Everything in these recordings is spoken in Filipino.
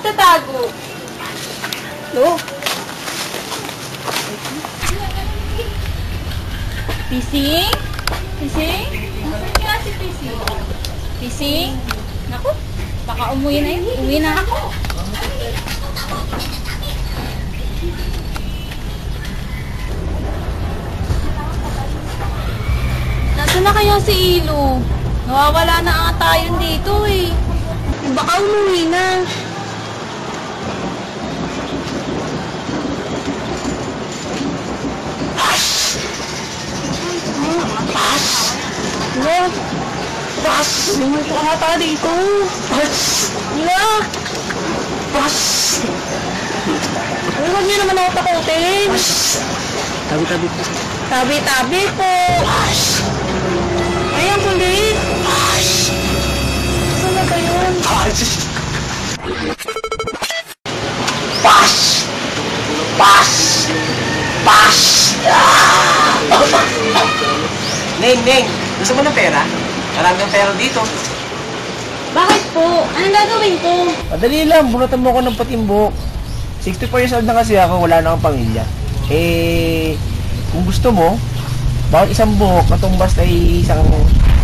magtatago? Lo? Pising? Pising? Nasaan kaya si Pising? Pising? Naku, baka umuwi na yun. Uwi na ako. Nasaan na kaya si Ilo? Nawawala na ata tayo dito eh. Baka umuwi na. Ila! Pas! Lumay ko ata dito. Pas! Ila! Pas! Huwag niyo naman ako takutin. Pas! Tabi-tabi po. Tabi-tabi po. Pas! Ayan, kulit. Pas! Saan na ba yun? Pas! Pas! Pas! Pas! Neng! Gusto mo ng pera? Marami ng pera dito. Bakit po? Anong gagawin ko? Madali lang, bunutan mo ako ng patimbok. 64 years old na kasi ako, wala na akong pamilya. Kung gusto mo, bawat isang buhok, matumbas ay isang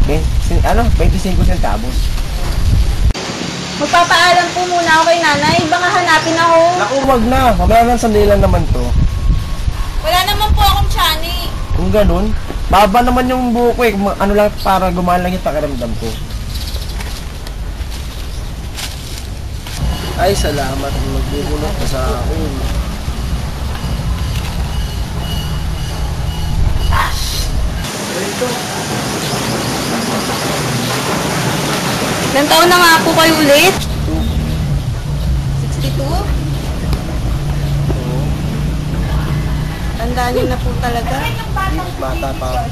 25 centavos. Magpapaalam po muna ako kay nanay. Baka hanapin ako. Naku, wag na. Mamaya lang, sandali lang naman to. Wala naman po akong tiyan. Kung ganun, baba naman yung buhok ko eh. Ano lang, para gumaan lang yung pakiramdam ko. Ay, salamat. Magbubulot ka sa akin. Ilang taon na nga po kayo ulit? 62? Tandaan niyo na po talaga. Bata pa ako.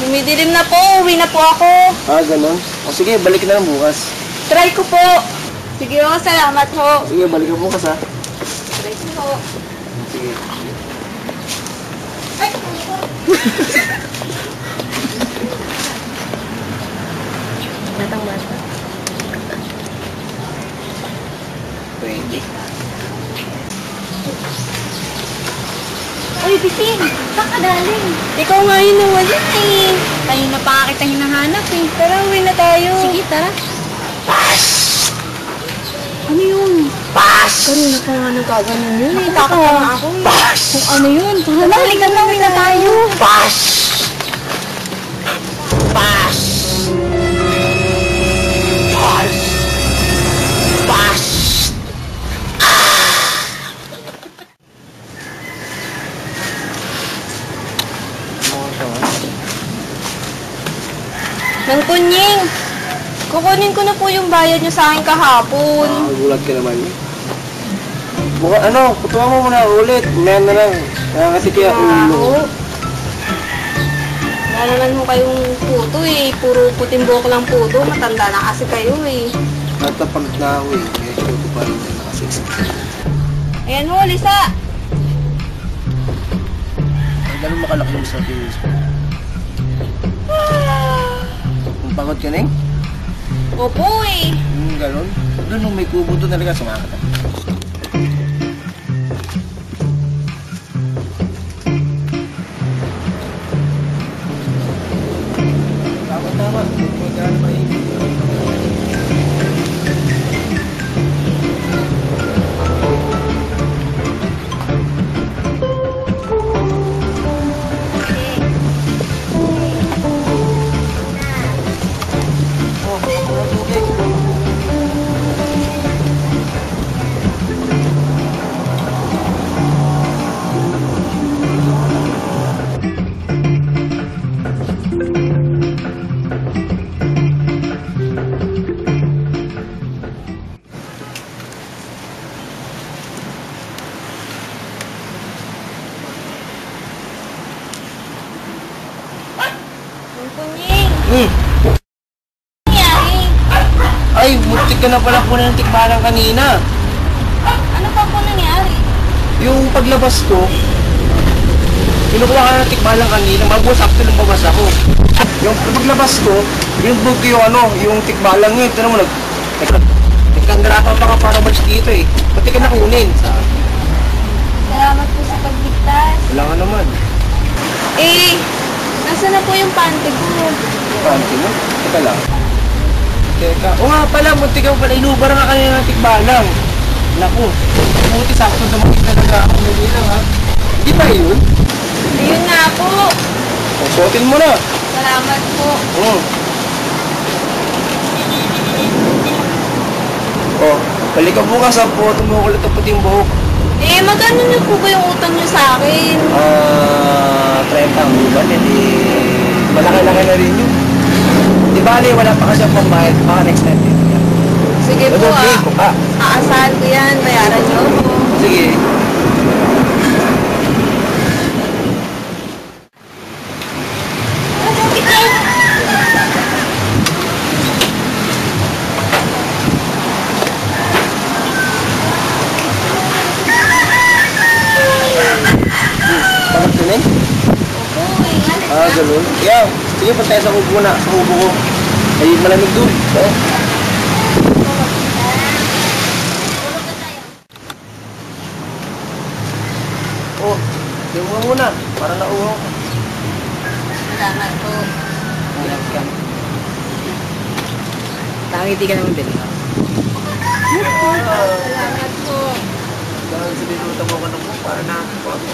Dumidilim na po. Uwi na po ako. Ganun? O sige, balik na lang bukas. Try ko po. Sige po, salamat ho. Sige, balik ka bukas ha. Try ko po. Sige. Ay! Batang-bata. Pwede. Uy, Pising! Saan ka galing? Ikaw nga yun nawala eh. Tayo na pa kita hinahanap eh. Tara, uwi na tayo. Sige, tara. Pas! Ano yun? Pas! Kanina pa nga nagkaganon yun eh. Takot na nga ako eh. Pas! Kung ano yun? Tara, halika na, uwi na tayo. Pas! Pas! Pas! Pas! Nang Kunying, kukunin ko na po yung bayad nyo sa akin kahapon. Gulat ka naman eh. Kutuwa mo muna ulit. Meron na lang. Kasi kaya ulo. Wala naman mo kayong puto eh. Puro puting buhok lang puto. Matanda na kasi kayo eh. Natapag na ako eh. Kaya ko pa rin na kasi. Ayan mo, Lisa. Ay, ganun makalaki yung sa pinis ko. Kung pagod ka na eh? Opo eh. Ganun. Doon nung may kubo doon talaga sumakat. Tama. Magkano ba eh? Kunying, nangyari? Ay, butik ka na pala po ng tikbalang kanina. Ano pa po nangyari? Yung paglabas ko, kinukuha ka ng tikbalang kanina, mabuwas sakto lumabas ako. Yung paglabas ko, yung buto yung tikbalang yun, tinan mo, Nagkanggarapan pa ka para malis dito eh. Pati ka nakunin. Salamat po sa pagligtas. Wala nga naman. Eh, nasa na po yung pante ko? Panty mo? Teka lang. Teka. O nga pala, munti kang pala. Inubar nga kanina ng tikbalang. Naku. Buti sakto dumating talaga ako na nilang ha. Hindi ba yun? Ayun nga po. O, suotin mo na. Salamat po. O, balik ka bukas ha po. Tumukulit ang puting buhok. Eh, magkano niyo po ba yung utang niyo sa akin? 30 ang buwan. Hindi. Malaki-laki na rin yun. Di bali, wala pa kasi ang pambayad. Baka next time din. Sige po ah. Aasahan ko yan. Bayaran niyo ako. Sige. Bakit yun eh? Ganun. Kaya, sige, pantay sa kubo na. Sa kubo ko. Ay, malamig doon. Oh, yung mo muna. Para nauhaw ko. Salamat po. Welcome. Tangiti ka naman din. Salamat po. Dahil sa dinuta mo ka naman para natin po ako.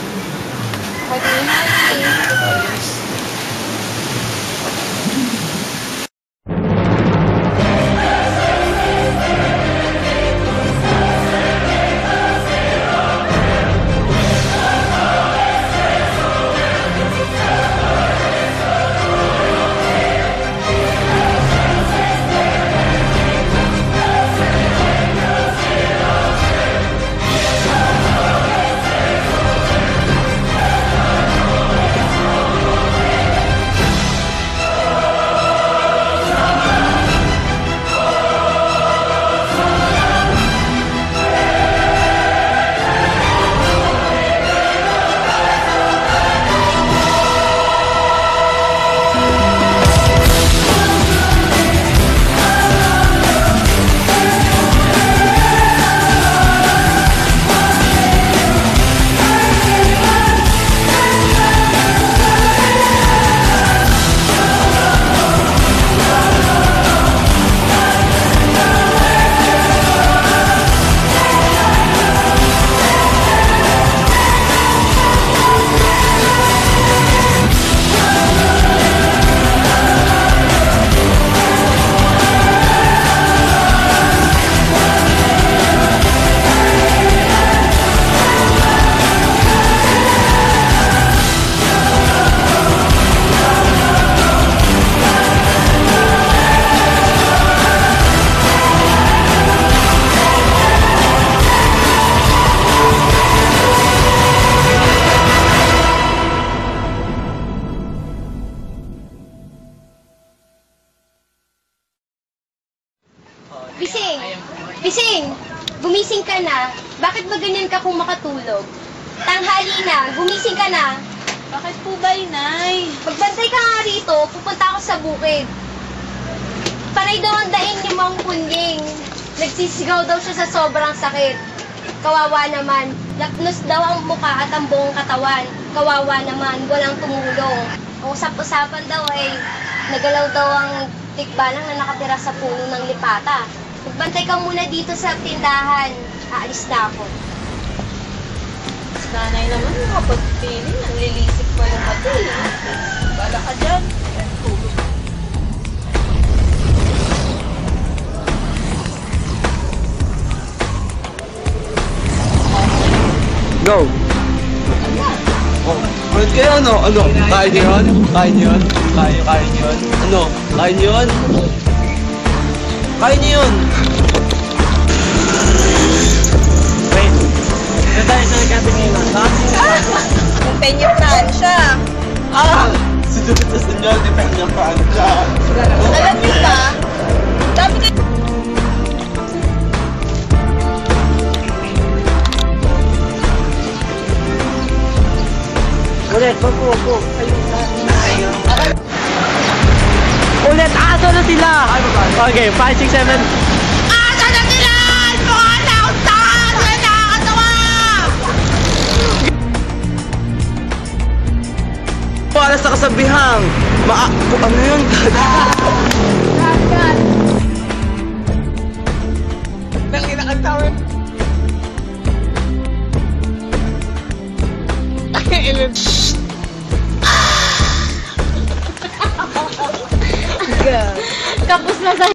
Bising! Gumising ka na. Bakit ba ganyan ka kung makatulog? Tanghali na. Gumising ka na. Bakit po ba, Inay? Magbantay ka nga rito. Pupunta ako sa bukid. Panay daw ang daing ni Mang Punying. Nagsisigaw daw siya sa sobrang sakit. Kawawa naman. Lapnos daw ang mukha at ang buong katawan. Kawawa naman. Walang tumulong. Ang usap-usapan daw ay nagalaw daw ang tikbalang na nakatira sa puno ng lipata. Magbantay ka muna dito sa tindahan. Aalis na ako. Nanay naman, makapagpiling. Nanlilisip pa yung mata. Bala ka dyan. Go! Ba't kayo ano? Ano? Kain niyo yun? Kain niyo yun? Kain niyo yun? Ano? Kain niyo yun? Kain niyo yun? Wait. Ito tayo sa nagkatingin. Yung Peña Francia. Susunod na senyor, di Peña Francia. Alam niyo ba? Dami kayo. Ulit, wag. Ayun. Ulit, aso na sila! Okay, 5, 6, 7. Alang-alang sa kasabihang, ano yun? Dagat. Nakinakantawin. Kapos na sa